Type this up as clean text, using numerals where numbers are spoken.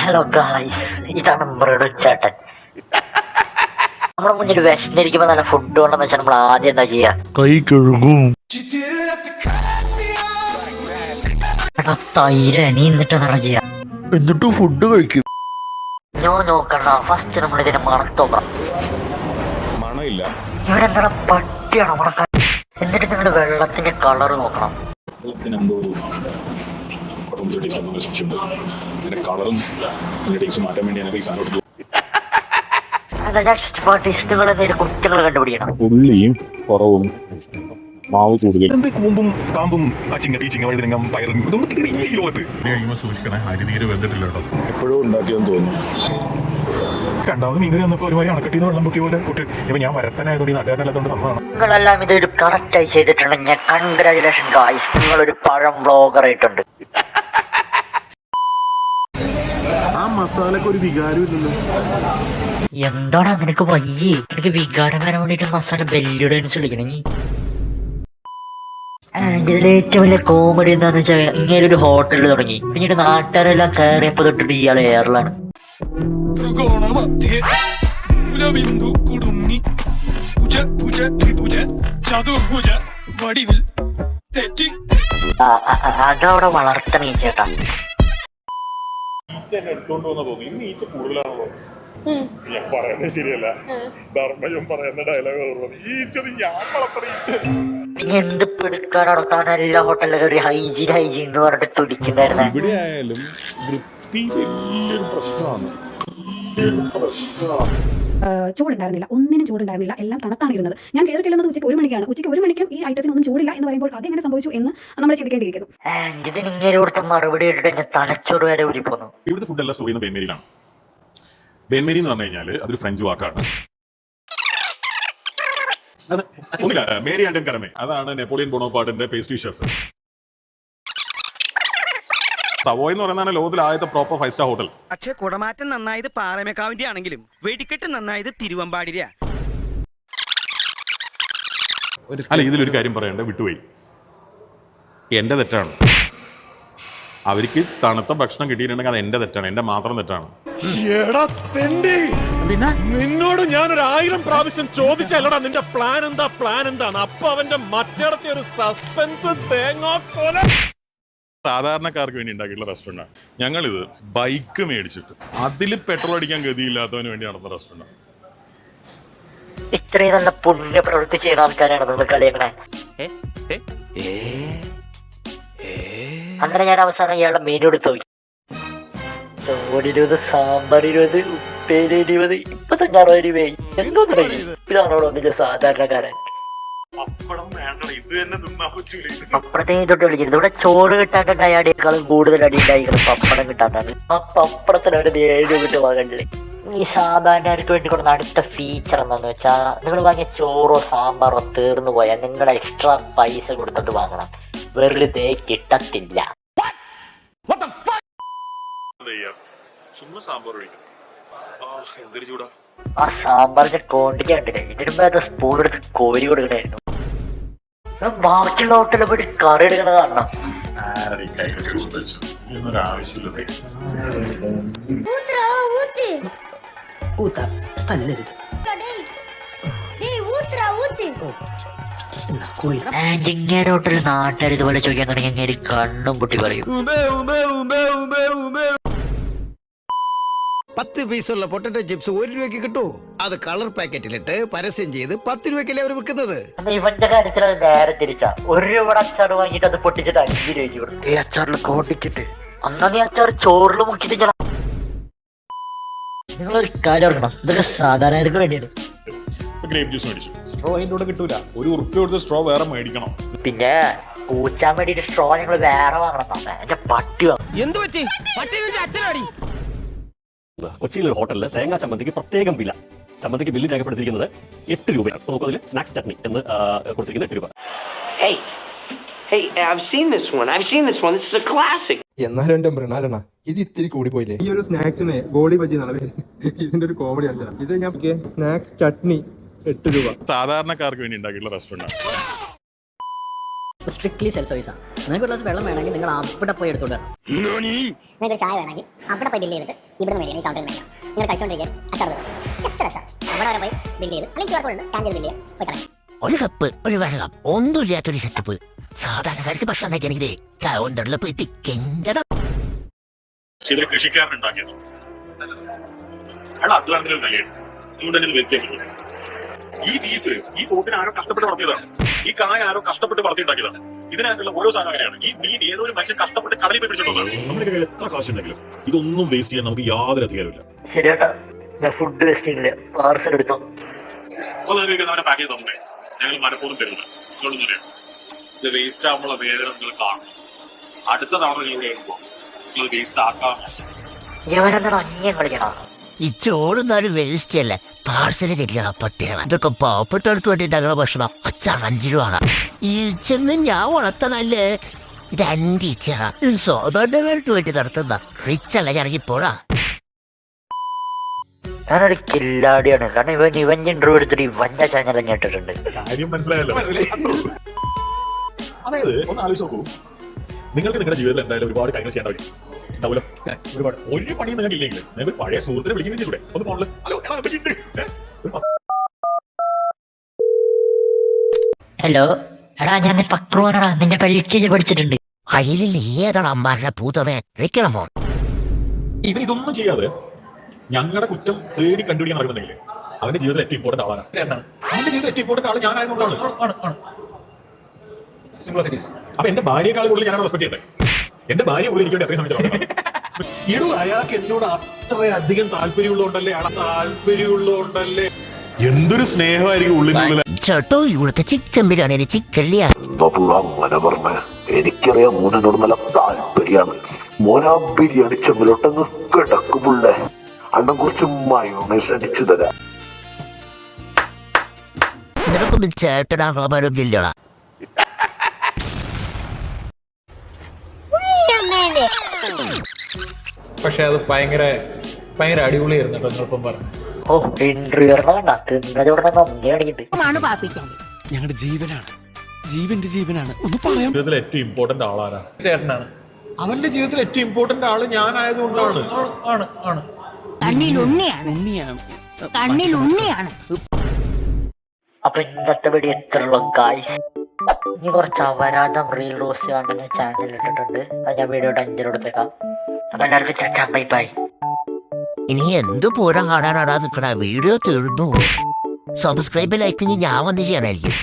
Hello guys, ഇതാണ് മൃഡു ചേട്ടൻ. നമ്മുടെ മുന്നിൽ വിശന്നിരിക്കുമ്പോ നല്ല ഫുഡ് കൊണ്ടെന്ന് വെച്ചാൽ നമ്മൾ ആദ്യം എന്താ ചെയ്യാ? കൈ കഴുകും. തൈര് നീ എന്നിട്ട് എന്താ ചെയ്യാ? എന്നിട്ട് ഫുഡ് കഴിക്കും. നോക്കണ്ട, ഫസ്റ്റ് നമ്മൾ ഇതിനെ മണത്തോക്കണം. ഇവിടെ എന്താണ് പട്ടിയാണോ മണക്കാൻ? എന്നിട്ട് നിങ്ങളുടെ വെള്ളത്തിന്റെ കളർ നോക്കണം. ടെസ്റ്റുകൾ കുറ്റങ്ങൾ കണ്ടുപിടിക്കണം. ഉള്ളിയും കുറവും മാവ് കൂടുതൽ കൂമ്പും കാമ്പും വഴുതനങ്ങം പയറും സൂക്ഷിക്കണേ. അരിനീര് വെന്തിട്ടില്ല കേട്ടോ. എപ്പോഴും ഉണ്ടാക്കിയെന്ന് തോന്നുന്നു. രണ്ടാമത് മീൻകറി വന്നപ്പോൾ ഒരുമാതിരി അണക്കെട്ടിന്ന് വെള്ളം പൊക്കിയ പോലെ കൂട്ടി. ഇപ്പൊ ഞാൻ വരത്തനായതുകൊണ്ട് നാട്ടുകാരനല്ലാത്തതുകൊണ്ട് നമ്മളാണ്. നിങ്ങളെല്ലാം ഇതൊരു കറക്റ്റായി ചെയ്തിട്ടുണ്ടെങ്കിൽ കൺഗ്രാജുലേഷൻ ഗായ്സ്, നിങ്ങളൊരു പഴം വ്ളോഗർ ആയിട്ടുണ്ട്. ആ മസാലക്ക് ഒരു വികാരം ഇല്ലല്ലോ. എന്താണ് നിനക്ക് വയ്യേ? എനിക്ക് വികാരം വരാൻ വേണ്ടിട്ട് മസാല ബെല്ലിയുടെ വിളിക്കണമെങ്കിൽ. ഇതിൽ ഏറ്റവും വലിയ കോമഡി എന്താന്ന് വെച്ചാൽ ഇങ്ങനെ ഒരു ഹോട്ടലിൽ തുടങ്ങി, പിന്നീട് നാട്ടുകാരെല്ലാം കയറിയപ്പോ തൊട്ടിട്ട് ഇയാളെ എയറിലാണ്. അതവിടെ വളർത്തണ ചേട്ടാ. എടുത്തോണ്ട് വന്ന തോന്നി. ഇന്ന് ഈച്ച കൂടുതലാണല്ലോ. ഞാൻ പറയുന്നത് ശരിയല്ല. ധർമ്മയും പറയുന്ന ഡയലോഗ് ഓർമ്മ. ഈച്ചത് ഞാൻ വളർത്തണ ഈച്ച. എന്ത് പിടിക്കാനാണോ താൻ എല്ലാ ഹോട്ടലിലും ഒരു ഹൈജീൻ എന്ന് പറഞ്ഞിട്ട് തുടിക്കണ്ടായിരുന്നു. ഇവിടെ ആയാലും വൃത്തി വലിയൊരു പ്രശ്നമാണ്. ചൂടുണ്ടായിരുന്നില്ല, ഒന്നിനും ചൂടുണ്ടായിരുന്നില്ല, എല്ലാം തണുത്താണ് ഇരുന്നത്. ഞാൻ കയറി ചെല്ലുന്നത് ഉച്ചയ്ക്ക് 1 മണിക്കാണ്. ഉച്ചയ്ക്ക് 1 മണിക്കും ഈ ഐറ്റത്തിന് ഒന്നും ചൂടില്ല എന്ന് പറയുമ്പോൾ അതെങ്ങനെ സംഭവിച്ചു എന്ന് നമ്മൾ ചിന്തിക്കേണ്ടിയിരിക്കുന്നു. ഇതിന് ഇങ്ങനെ കൊടുത്ത മറുപടി ഇട്ടിട്ട് തലച്ചോറ് വരെ ഊരിപ്പോന്നു. ഇവിടുത്തെ ഫുഡ് എല്ലാം സ്റ്റോർ ചെയ്യുന്ന ബേൻമേരിയിലാണ്. ബേൻമേരി എന്ന് പറഞ്ഞു കഴിഞ്ഞാൽ അതൊരു ഫ്രഞ്ച് വാക്കാണ്. ഒന്നുമില്ല, മേരി ആൻഡ് കരമേ, അതാണ് നെപ്പോളിയൻ ബോണോപാർട്ടിന്റെ പേസ്ട്രി ഷെഫ്. സവോയ് എന്ന് പറയുന്നതാണ് ലോകത്തിലെ ആദ്യത്തെ പ്രോപ്പർ 5 സ്റ്റാർ ഹോട്ടൽ. പക്ഷേ കുടമാറ്റം നന്നായത് പാറമേക്കാവിന്റെ ആണെങ്കിലും വെടിക്കെട്ട് നന്നായത് തിരുവമ്പാടിര. അല്ല, ഇതിലൊരു കാര്യം പറയണ്ട, വിട്ടുപോയി. എന്റെ തെറ്റാണ്. അവർക്ക് തണുത്ത ഭക്ഷണം കിട്ടിയിട്ടുണ്ടെങ്കിൽ അത് എന്റെ തെറ്റാണ്, എന്റെ മാത്രം തെറ്റാണ്. നിന്നോട് ഞാനൊരു 1000 പ്രാവശ്യം ചോദിച്ചല്ലടാ നിന്റെ പ്ലാൻ എന്താണ്. അപ്പൊ അവന്റെ മറ്റേടത്തെ ഒരു സസ്പെൻസ് തേങ്ങാക്കോല. സാധാരണക്കാർക്ക് വേണ്ടി ഉണ്ടാക്കിയിട്ടുള്ള റെസ്റ്റോറൻ്റാണ്. ഞങ്ങളിത് ബൈക്ക് മേടിച്ചിട്ട് അതിൽ പെട്രോൾ അടിക്കാൻ ഗതിയില്ലാത്തവന് വേണ്ടി നടന്ന റെസ്റ്റോറൻ്റാണ്. ഇത്രയും നല്ല പുണ്യ പ്രവൃത്തി ചെയ്യുന്ന ആൾക്കാരാണ് നിങ്ങൾ കളിയങ്ങളെ. അങ്ങനെ ഞാൻ അവസാനം ഇയാളുടെ മെനു എടുത്ത് നോക്കി. ചോറ് 20, സാമ്പാർ 20, ഉപ്പേരി 20, ഇപ്പൊ 60 രൂപയായി. എന്തോ ഇതാണോ ഒന്നിന്റെ സാധാരണക്കാരൻ? പപ്പടത്തേക്ക് തൊട്ട് വിളിക്കുന്നത്. ഇവിടെ ചോറ് കിട്ടാണ്ട് അടിയേക്കാളും കൂടുതൽ അടി ഉണ്ടായിരിക്കണം പപ്പടം കിട്ടാണ്ടാണ്. ആ പപ്പടത്തിന് ഒരു 7 രൂപ ഇട്ട് വാങ്ങണ്ടേ. ഈ സാധാരണക്കാർക്ക് വേണ്ടി കൊടുക്കുന്ന അടുത്ത ഫീച്ചർ എന്താന്ന് വെച്ചാൽ, നിങ്ങൾ വാങ്ങിയ ചോറോ സാമ്പാറോ തീർന്നു പോയാൽ നിങ്ങൾ എക്സ്ട്രാ പൈസ കൊടുത്തിട്ട് വാങ്ങണം. വെറുതെ കിട്ടത്തില്ല. ആ സാമ്പാറിന്റെ ക്വാണ്ടിറ്റി കണ്ടില്ലേ? ഇതിനുമ്പോ സ്പൂൺ എടുത്ത് കോരി കൊടുക്കണായിരുന്നു. ബാക്കിയുള്ള ഹോട്ടലിൽ പോയിട്ട് കറി എടുക്കണ കാണണം. ഇങ്ങനെ ഹോട്ടലിൽ നാട്ടുകാർ ഇതുപോലെ ചോദിക്കാൻ തുടങ്ങി കണ്ണും പൊട്ടി പറയും. 10 പീസുള്ള പൊട്ടറ്റോ ചിപ്സ് 1 രൂപയ്ക്ക് കിട്ടും. അത് കളർ പാക്കറ്റിലിട്ട് പരസ്യം ചെയ്ത് 10 രൂപയ്ക്കല്ലേ അവർ വിൽക്കുന്നത്. ഇവന്റെ കാര്യത്തിൽ അത് നേരെ തിരിച്ചാ. 1 രൂപ അച്ചാർ വാങ്ങിയിട്ട് അത് പൊട്ടിച്ചിട്ട് 5 രൂപയ്ക്ക് കൊടുക്കും. ഈ അച്ചാറിൽ കോട്ടിക്കിട്ട് അന്നാ നീ അച്ചാർ ചോറിൽ മുക്കിട്ട്. നിങ്ങളൊരു കാര്യം ഓർക്കണം, ഇതൊക്കെ സാധാരണക്കാർക്ക് വേണ്ടിയാണ്. ഗ്രേപ്പ് ജ്യൂസ് മേടിച്ചു. സ്ട്രോ അതിന്റെ കൂടെ കിട്ടൂല. 1 ഉറുപ്പിക കൊടുത്ത് സ്ട്രോ വേറെ മേടിക്കണം. പിന്നെ കൂച്ചാൻ വേണ്ടിട്ട് സ്ട്രോ ഞങ്ങൾ വേറെ വാങ്ങണം. എന്റെ പട്ടി എന്ത് പറ്റി? പട്ടി അച്ഛനാടി. കൊച്ചിയിലെ ഒരു ഹോട്ടലിൽ തേങ്ങാ ചമ്മന്തിക്ക് പ്രത്യേകം വില. ചമ്മന്തിക്ക് ബില്ല് രേഖപ്പെടുത്തിയിരിക്കുന്നത് 8 രൂപയാണ്. നോക്കുന്നതിൽ സ്നാക്സ് ചട്നി എന്ന് കൊടുത്തിരിക്കുന്നത് 8 രൂപ. Hey, I've seen this one. This is a classic. എന്നാലും എന്റെ മൃണാലണ ഇത് ഇത്തിരി കൂടി പോയില്ലേ? ഈ ഒരു സ്നാക്സിന് ബോഡി ബജി എന്നാണ് പേര്. ഇതിന്റെ ഒരു കോമഡി ആണ്. ഇത് ഞാൻ സ്നാക്സ് ചട്നി 8 രൂപ. സാധാരണക്കാർക്ക് വേണ്ടി ഉണ്ടാക്കിയിട്ടുള്ള റെസ്റ്റോറൻ്റാണ്. സ്ട്രിക്ട്ലി സെൽഫ് സർവീസാണ്. നിങ്ങൾക്ക് ഒരു ഗ്ലാസ് വെള്ളം വേണമെങ്കിൽ നിങ്ങൾ അവിടെ പോയി എടുത്തോണ്ട് വരണം. നിങ്ങൾക്ക് ചായ വേണമെങ്കിൽ അവിടെ പോയി ബില്ല് ചെയ്തിട്ട് ഇവിടെ മേടിക്കണം, ഈ കൗണ്ടറിൽ മേടിക്കണം. നിങ്ങൾ കഴിച്ചുകൊണ്ടിരിക്കുക അച്ചാർ ജസ്റ്റ് അച്ചാർ അവിടെ വരെ പോയി ബില്ല് ചെയ്ത് അല്ലെങ്കിൽ QR കോഡ് സ്കാൻ ചെയ്ത് ബില്ല് ചെയ്യാം, പോയി കളയാം. ഒരു കപ്പ് ഒരു വെള്ളം ഒന്നുമില്ലാത്തൊരു സെറ്റപ്പ്. സാധാരണക്കാർക്ക് ഭക്ഷണം കഴിക്കണമെങ്കിലേ കൗണ്ടറിൽ പോയിട്ട് കെഞ്ചണം. ഇതൊരു കൃഷിക്കാരനുണ്ടാക്കിയത് അയാൾ അധ്വാനത്തിന് കഴിയണം. അതുകൊണ്ട് തന്നെ വേസ്റ്റ് ചെയ്യാൻ പറ്റില്ല. ഈ ബീഫ് ഈ പോത്തിന് ആരോ കഷ്ടപ്പെട്ട് വളർത്തിയതാണ്. ഈ കായ ആരോ കഷ്ടപ്പെട്ട് വളർത്തിയുണ്ടാക്കിയതാണ്. ഇതിനകത്തുള്ള ഓരോ സാധനം അങ്ങനെയാണ്. ഈ മീൻ ഏതോ ഒരു മനുഷ്യൻ കഷ്ടപ്പെട്ട് കടലിൽ പോയി പിടിച്ചിട്ടുള്ളതാണ്. നമ്മുടെ കയ്യിൽ എത്ര കാശുണ്ടെങ്കിലും ഇതൊന്നും വേസ്റ്റ് ചെയ്യാൻ നമുക്ക് യാതൊരു അധികാരമില്ല. ശരിയേട്ടാ, ഞാൻ ഫുഡ് വേസ്റ്റ് ചെയ്യില്ല, പാർസൽ എടുത്തോ. അപ്പോൾ നിങ്ങൾക്ക് അവനെ പാക്ക് ചെയ്ത് തന്നെ ഞങ്ങൾ മനഃപൂർവ്വം തരുന്നത് ഇത് വേസ്റ്റ് ആകുമ്പോൾ വേദന നിങ്ങൾ കാണും. അടുത്ത തവണ നിങ്ങൾ വരുമ്പോൾ നിങ്ങൾ വേസ്റ്റ് ആക്കാം. ഇവരെന്താണ് അന്യം കളിക്കണോ? ഈ ചോറുന്നാലും വേസ്റ്റ് അല്ലേ, പാർസല് തരില്ല പട്ടിയാണ്. ഇതൊക്കെ പാവപ്പെട്ടവർക്ക് വേണ്ടിയിട്ടാണ് ഭക്ഷണം. അച്ചാർ 5 രൂപ. ഈ ചെന്ന് ഞാൻ വളർത്തണല്ലേ, ഇത് എൻ്റെ ഇച്ചയാണ്. ഇത് സാധാരണക്കാർക്ക് വേണ്ടി നടത്തുന്ന റിച്ച് അല്ല, ഇറങ്ങിപ്പോടാ. ഞാനൊരു കില്ലാടിയാണ്. കാരണം ഇവൻ ഇന്റർവ്യൂ എടുത്തിട്ട് ഇവഞ്ഞ ചാനൽ കേട്ടിട്ടുണ്ട്. കാര്യം മനസ്സിലായല്ലോ. അതായത് ഒന്ന് ആലോചിച്ച് നോക്കൂ, നിങ്ങൾക്ക് നിങ്ങളുടെ ജീവിതത്തിൽ എന്തായാലും ഒരുപാട് കാര്യങ്ങൾ ചെയ്യാൻ ഉണ്ടാവില്ല. ഒരുപാട് ഒരു പണിയും നിങ്ങൾക്ക് ഇല്ലെങ്കിൽ നിങ്ങൾക്ക് പഴയ സുഹൃത്തിനെ വിളിക്കുകയും ചെയ്തൂടെ? ഒന്ന് ഫോണില് ഹലോ ഹലോ എടാ, ഞാൻ പക്രുവാനാടാ, നിന്റെ പരീക്ഷയിൽ പഠിച്ചിട്ടുണ്ട്. അയിലിൽ ഏതാണ് അമ്മാരുടെ ഭൂതമേ വെക്കണമോ? ഇവൻ ഇതൊന്നും ചെയ്യാതെ ഞങ്ങളുടെ കുറ്റം തേടി കണ്ടുപിടിക്കാൻ നടക്കുന്നുണ്ടെങ്കിൽ അവന്റെ ജീവിതത്തിൽ ഏറ്റവും ഇമ്പോർട്ടന്റ് ആളാണ്. അവന്റെ ജീവിതത്തിൽ ഏറ്റവും ഇമ്പോർട്ടന്റ് ആള് ഞാനായതുകൊണ്ടാണ്. അപ്പൊ എന്റെ ഭാര്യയെക്കാൾ കൂടുതൽ ഞാനാണ് റെസ്പെക്ട് ചെയ്യണ്ടേ? എന്റെ ഭാര്യ പോലും എനിക്ക് വേണ്ടി അത്രയും സമയത്ത് ഇടൂ. അയാൾക്ക് എന്നോട് അത്രയധികം താല്പര്യമുള്ളതുകൊണ്ടല്ലേ എന്തൊരു സ്നേഹമായിരിക്കും ഉള്ളിനുള്ളിൽ. ചേട്ടോ, ഇവിടുത്തെ ചിക്കൻ ബിരിയാണി ചിക്കനില്ല. അങ്ങനെ പറഞ്ഞ എനിക്കറിയാം മോനോട് നല്ല താല്പര്യാണ്. മോനാ ബിരിയാണി ചെമ്പിലോട്ടങ്ങ് കിടക്കുമുള്ളേ, അണ്ണം കുറച്ച് മയോണൈസ് അടിച്ചു തരാം. നിനക്കൊന്നും ചേട്ടനാകാൻ പക്ഷെ അത് ഭയങ്കര അടിപൊളിയായിരുന്നു കേട്ടോ നിങ്ങളിപ്പം പറഞ്ഞു. ഓ, ഇന്റർവ്യൂ തിന്നതോടെ നന്ദി കാണിക്കണ്ട്. ഞങ്ങളുടെ ജീവനാണ്, ജീവന്റെ ജീവനാണ്. ഒന്ന് പറയാം. ജീവിതത്തിൽ ഏറ്റവും ഇമ്പോർട്ടന്റ് ആളാരാ? ചേട്ടനാണ്. അവന്റെ ജീവിതത്തിൽ ഏറ്റവും ഇമ്പോർട്ടന്റ് ആള് ഞാനായതുകൊണ്ടാണ്. ആണ് കണ്ണിലുണ്ണിയാണ്. അപ്പൊ ഇന്നത്തെ വീഡിയോ എത്രയുള്ള ഗായ്സ്. ഇനി കുറച്ച് അപരാധം റീൽ റോസ് കാണുന്ന ചാനൽ ഇട്ടിട്ടുണ്ട്. അത് ഞാൻ വീഡിയോയുടെ 5 കൊടുത്തേക്കാം. അപ്പൊ എല്ലാവർക്കും ബൈ ബൈ. ഇനി എന്ത് പൂരം കാണാനാടാ നിക്കണ? വീഡിയോ തീർന്നു. സബ്സ്ക്രൈബ് ലൈക്ക് ഞാൻ വന്ന് ചെയ്യണായിരിക്കും.